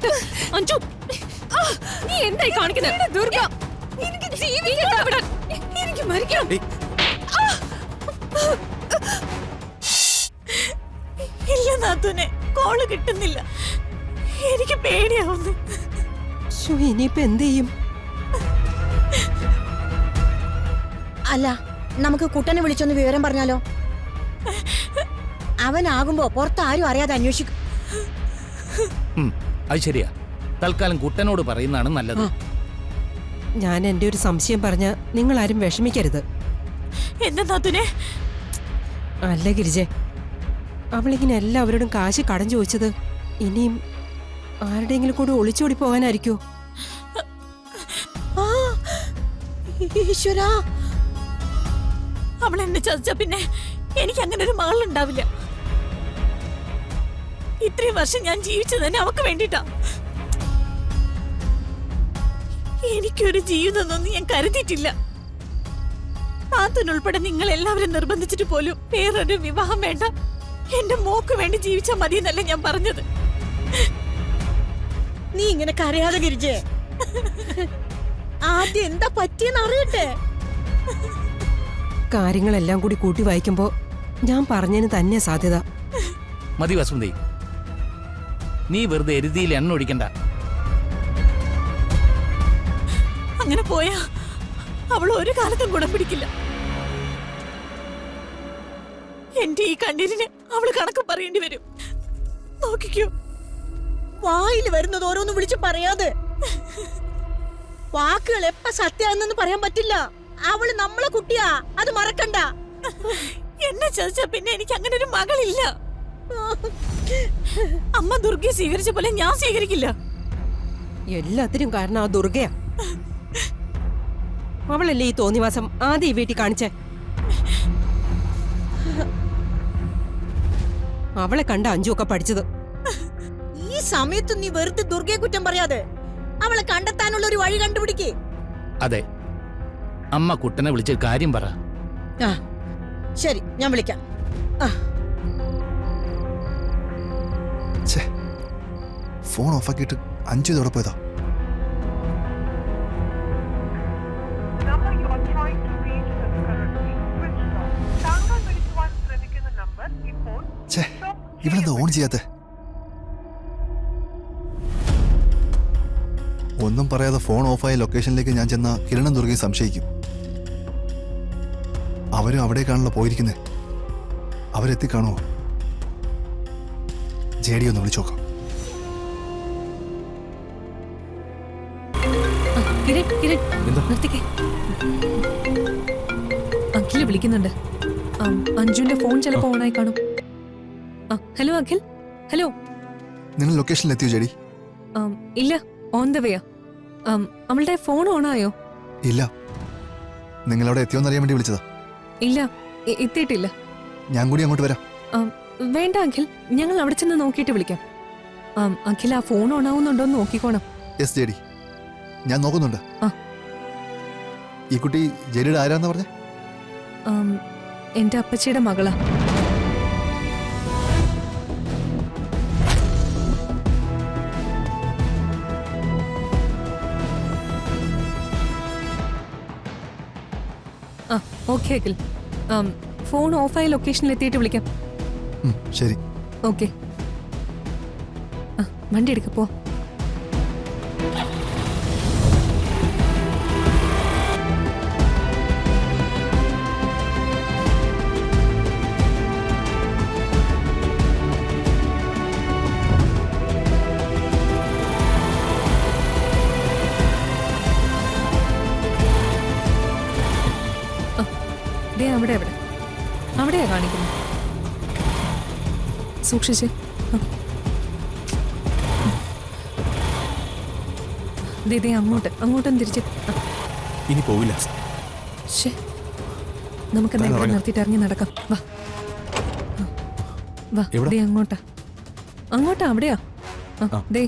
ഇങ്ങോട്ട്. അഞ്ജു, നീ എന്തായി കാണിക്കുന്നത്? ദുർഗ, എനിക്ക് ജീവിക്കണം, എനിക്ക് മരിക്കണം. ഇല്ല നാത്തൂനെ, കോള് കിട്ടുന്നില്ല. എനിക്ക് പേടിയാവുന്നു. ഇനിയിപ്പോ എന്ത് ചെയ്യും? അല്ല, നമുക്ക് കുട്ടനെ വിളിച്ചൊന്ന് വിവരം പറഞ്ഞാലോ? അവനാകുമ്പോ പുറത്താരും അറിയാതെ അന്വേഷിക്കും. അത് ശരിയാ. തൽക്കാലം കുട്ടനോട് പറയുന്നതാണ് നല്ലത്. ഞാൻ എന്റെ ഒരു സംശയം പറഞ്ഞ നിങ്ങൾ ആരും വിഷമിക്കരുത്. എന്താ നാത്തൂനെ? അല്ല ഗിരിജെ, അവളിങ്ങനെ എല്ലാവരോടും കാശ് കടം ചോദിച്ചത് ഇനിയും ആരുടെയെങ്കിലും കൂടെ ഒളിച്ചോടി പോകാനായിരിക്കോ? ഈശ്വരാ, അവൾ എന്നെ ചതിച്ച പിന്നെ എനിക്ക് അങ്ങനെ ഒരു മകളുണ്ടാവില്ല. ഇത്രയും വർഷം ഞാൻ ജീവിച്ചത് തന്നെ അവക്ക് വേണ്ടിട്ടാ. എനിക്കൊരു ജീവിതമൊന്നും ഞാൻ കരുതിയിട്ടില്ല. നാത്തനുൾപ്പെടെ നിങ്ങൾ എല്ലാവരും നിർബന്ധിച്ചിട്ട് പോലും വേറൊരു വിവാഹം വേണ്ട, എന്റെ മോക്ക് വേണ്ടി ജീവിച്ചാൽ മതി എന്നല്ല ഞാൻ പറഞ്ഞത്. നീ ഇങ്ങനെ കരയാതെ ഗിരിജെ, ആദ്യം എന്താ പറ്റിയെന്ന് അറിയട്ടെ. കാര്യങ്ങളെല്ലാം കൂടി കൂട്ടി വായിക്കുമ്പോ ഞാൻ പറഞ്ഞതിന് തന്നെ സാധ്യത. മതി വസുന്ധി, നീ വെറുതെ എരുതിയിൽ എണ്ണ ഒഴിക്കണ്ട. അങ്ങനെ പോയാ അവൾ ഒരു കാലത്തും ഗുണം പിടിക്കില്ല. എന്റെ ഈ കണ്ണീരിന് അവള് കണക്ക് പറയേണ്ടി വരും. നോക്കിക്കോ. വായിൽ വരുന്നത് ഓരോന്ന് വിളിച്ച് പറയാതെ. വാക്കുകൾ എപ്പ സത്യാണെന്ന് പറയാൻ പറ്റില്ല. അവള് നമ്മളെ കുട്ടിയാ, അത് മറക്കണ്ട. എന്നെ ചതിച്ച പിന്നെ എനിക്ക് അങ്ങനെ ഒരു മകളില്ല. അമ്മ ദുർഗയെ സ്വീകരിച്ച പോലെ ഞാൻ സ്വീകരിക്കില്ല. എല്ലാത്തിനും കാരണം ആ ദുർഗയാ. അവളല്ലേ ഈ തോന്നിവാസം ആദ്യം ഈ വീട്ടിൽ കാണിച്ചേ. അവളെ കണ്ട അഞ്ചുമൊക്കെ പഠിച്ചത്. ഈ സമയത്ത് നീ വെറുതെ ദുർഗയെ കുറ്റം പറയാതെ അവളെ കണ്ടെത്താനുള്ള ഒരു വഴി കണ്ടുപിടിക്കേ. അതെ, അമ്മ കുട്ടനെ വിളിച്ച് കാര്യം പറ. ശരി, ഞാൻ വിളിക്കാം. ഫോൺ ഓഫാക്കിയിട്ട് 5 ഇതോടെ പോയതാ. ഇവളെന്താ ഓൺ ചെയ്യാത്ത? ഒന്നും പറയാതെ ഫോൺ ഓഫായ ലൊക്കേഷനിലേക്ക് ഞാൻ ചെന്ന കിരണും ദുർഗയും സംശയിക്കും. അവരും അവിടേക്കാണല്ലോ പോയിരിക്കുന്നത്. അവരെത്തിക്കാണോ? ജേഡി ഒന്ന് വിളിച്ചോക്കാം. അഖില് വിളിക്കുന്നുണ്ട്. അഞ്ജുന്റെ ഫോൺ ചിലപ്പോ ഓണായി കാണും. ഹലോ അഖിൽ. ഹലോ, നിങ്ങൾ ലൊക്കേഷനിൽ എത്തിയോ ജേഡി? ഇല്ല, ഓൺ ദ വേയാ. അവളുടെ ഫോൺ ഓണായോ? ഇല്ല. നിങ്ങളവിടെ എത്തിയോന്ന് അറിയാൻ വേണ്ടി വിളിച്ചതാ. ഇല്ല, എത്തിയിട്ടില്ല. ഞാൻ കൂടി അങ്ങോട്ട് വരാം. വേണ്ട അഖിൽ, ഞങ്ങൾ അവിടെ ചെന്ന് നോക്കിയിട്ട് വിളിക്കാം. അഖിൽ, ആ ഫോൺ ഓണാവുന്നുണ്ടോന്ന് നോക്കിക്കോണം. യെസ് ജേഡി, ഞാൻ നോക്കുന്നുണ്ട്. ഈ കുട്ടി ജേഡിയുടെ ആരാന്ന് പറഞ്ഞേ? എന്റെ അപ്പച്ചിയുടെ മകളാ. ഓക്കെ അഖിൽ, ഫോൺ ഓഫായ ലൊക്കേഷനിൽ എത്തിയിട്ട് വിളിക്കാം. ശരി. ഓക്കെ, വണ്ടി എടുക്കപ്പോ. അവിടെ എവിടെ? അവിടെയാ കാണിക്കുന്നു. സൂക്ഷിച്ച്. ദേ അങ്ങോട്ടും തിരിച്ച്. ഇനി പോവില്ല. നമുക്ക് നേരെ നിർത്തിയിട്ട് ഇറങ്ങി നടക്കാം. വാ വാ. ദേ അങ്ങോട്ടാ അവിടെയാ. ദേ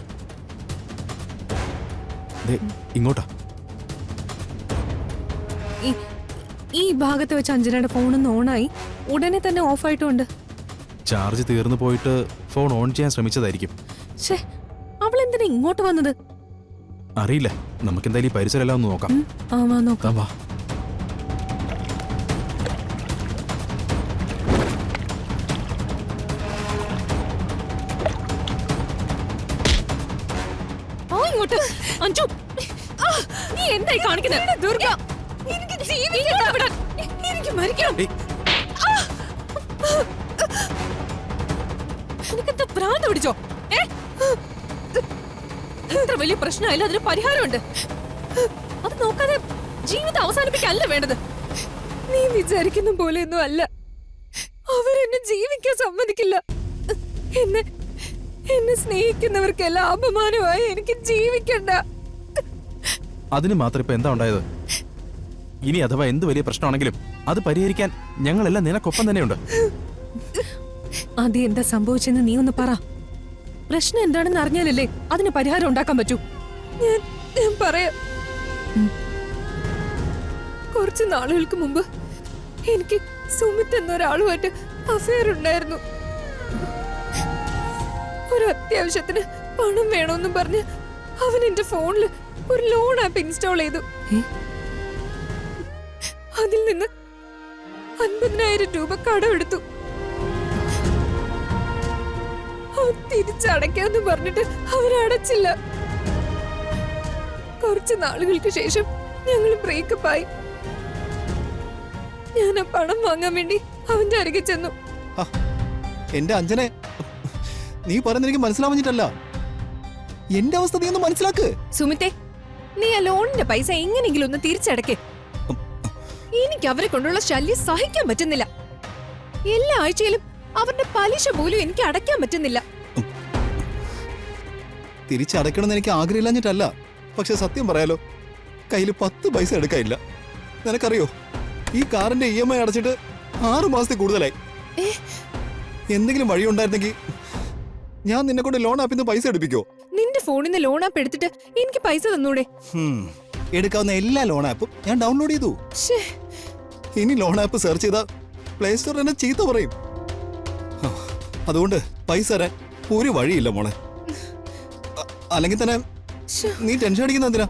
ഇങ്ങോട്ടാ. ഈ ഭാഗത്ത് വെച്ച് അഞ്ജനയുടെ ഫോണൊന്ന് ഓണായി, ഉടനെ തന്നെ ഓഫായിട്ടുണ്ട്. ചാർജ് തീർന്നു പോയിട്ട് ഫോൺ ഓൺ ചെയ്യാൻ ശ്രമിച്ചതായിരിക്കും. അവളെന്താ എന്തിനാ ഇങ്ങോട്ട് വന്നത്? അറിയില്ല, നമുക്ക് എന്തായാലും ഈ പരിസരമെല്ലാം ഒന്ന് നോക്കാം. ആ വാ നോക്കാം. വാ. ഇങ്ങോട്ട് അഞ്ജു, നീ എന്തായി കാണിക്കുന്നത്? ദുർഗ, എനിക്ക് ജീവിക്കണ്ട ഇവിടെ. എനിക്ക് മരിക്കണം. നിനക്കെന്താ ഭ്രാന്ത് പിടിച്ചോ? ഇത്ര വലിയ പ്രശ്നമായാലും അതിന് പരിഹാരമുണ്ട്. അത് നോക്കാതെ ജീവിതം അവസാനിപ്പിക്കല്ല വേണ്ടത്. നീ വിചാരിക്കുന്ന പോലെയൊന്നും അല്ല. അവരെന്നെ ജീവിക്കാൻ സമ്മതിക്കില്ല. എന്നെ സ്നേഹിക്കുന്നവർക്കെല്ലാം അപമാനമായി എനിക്ക് ജീവിക്കണ്ട. അതിന് മാത്രം ഇപ്പൊ എന്താ ഉണ്ടായത്? ഇനി അഥവാ എന്ത് വലിയ പ്രശ്നമാണെങ്കിലും അത് പരിഹരിക്കാൻ ഞങ്ങളെല്ലാം നിനക്കൊപ്പം തന്നെയുണ്ട്. അത് എന്താ സംഭവിച്ചെന്ന് നീ ഒന്ന് പറ. പ്രശ്നം എന്താണെന്ന് അറിഞ്ഞാലല്ലേ അതിന് പരിഹാരം ഉണ്ടാക്കാൻ പറ്റൂ. ഞാൻ പറയാം. കുറച്ച് നാളുകൾക്ക് മുമ്പ് എനിക്ക് സുമിത് എന്നൊരാളുമായിട്ട് അഫയർ ഉണ്ടായിരുന്നു. ഒരു അത്യാവശ്യത്തിന് പണം വേണമെന്നും പറഞ്ഞ് അവൻ എന്റെ ഫോണിൽ ഒരു ലോൺ ആപ്പ് ഇൻസ്റ്റാൾ ചെയ്തു. അതിൽ നിന്ന് 50,000 രൂപ കടമെടുത്തു. തിരിച്ചടയ്ക്കാന്ന് പറഞ്ഞിട്ട് അവരടച്ചില്ല. കുറച്ച് നാളുകൾക്ക് ശേഷം ഞങ്ങൾ ബ്രേക്കപ്പ് ആയി. ഞാൻ ആ പണം വാങ്ങാൻ വേണ്ടി അവന്റെ അരികെ ചെന്നു. എന്റെ അഞ്ജനെ, നീ പറയുന്നത് എനിക്ക് മനസ്സിലാവുന്നിട്ടല്ല. എന്റെ അവസ്ഥ നീ ഒന്ന് മനസ്സിലാക്ക്. സുമിത്തെ, നീ ആ ലോണിന്റെ പൈസ എങ്ങനെയെങ്കിലും ഒന്ന് തിരിച്ചടക്കേ. എനിക്ക് അവരെ കൊണ്ടുള്ള ശല്യം സഹിക്കാൻ പറ്റുന്നില്ല. എല്ലാ ആഴ്ചയിലും അവരുടെ പലിശ പോലും എനിക്ക് അടയ്ക്കാൻ പറ്റുന്നില്ല. തിരിച്ചടയ്ക്കണമെന്ന് എനിക്ക് ആഗ്രഹമില്ലാഞ്ഞിട്ടല്ല. പക്ഷെ സത്യം പറയാലോ, കയ്യിൽ 10 പൈസ എടുക്കാനില്ല. നിനക്കറിയോ, ഈ കാറിന്റെ EMI അടച്ചിട്ട് 6 മാസത്തിൽ കൂടുതലായി. എന്തെങ്കിലും വഴി ഉണ്ടായിരുന്നെങ്കിൽ ഞാൻ നിന്നെ കൊണ്ട് ലോൺ ആപ്പിൽ നിന്ന് പൈസ എടുപ്പിക്കോ? നിന്റെ ഫോണിൽ നിന്ന് ലോൺ ആപ്പ് എടുത്തിട്ട് എനിക്ക് പൈസ തന്നൂടെ? എടുക്കാവുന്ന എല്ലാ ലോൺ ആപ്പും ഞാൻ ഡൗൺലോഡ് ചെയ്തു. ഇനി ലോൺ ആപ്പ് സെർച്ച് ചെയ്താ പ്ലേ സ്റ്റോർ എന്നെ ചീത്ത പറയും. അതുകൊണ്ട് പൈസ തരാൻ ഒരു വഴിയില്ല മോളെ. അല്ലെങ്കിൽ തന്നെ നീ ടെൻഷൻ അടിക്കുന്ന എന്തിനാ?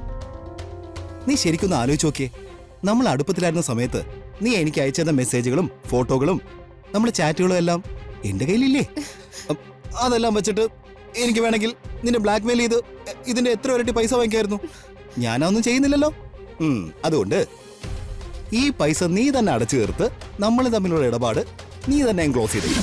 നീ ശരിക്കൊന്ന് ആലോചിച്ച് നോക്കിയേ. നമ്മൾ അടുപ്പത്തിലായിരുന്ന സമയത്ത് നീ എനിക്ക് അയച്ചെന്ന മെസ്സേജുകളും ഫോട്ടോകളും നമ്മുടെ ചാറ്റുകളും എല്ലാം എന്റെ കയ്യിലില്ലേ? അതെല്ലാം വെച്ചിട്ട് എനിക്ക് വേണമെങ്കിൽ നിന്നെ ബ്ലാക്ക് മെയിൽ ചെയ്ത് ഇതിന്റെ എത്ര ഇരട്ടി പൈസ വാങ്ങിക്കായിരുന്നു. ഞാനൊന്നും ചെയ്യുന്നില്ലല്ലോ. അതുകൊണ്ട് ഈ പൈസ നീ തന്നെ അടച്ചു തീർത്ത് നമ്മൾ തമ്മിലുള്ള ഇടപാട് നീ തന്നെ ക്ലോസ് ചെയ്തില്ല.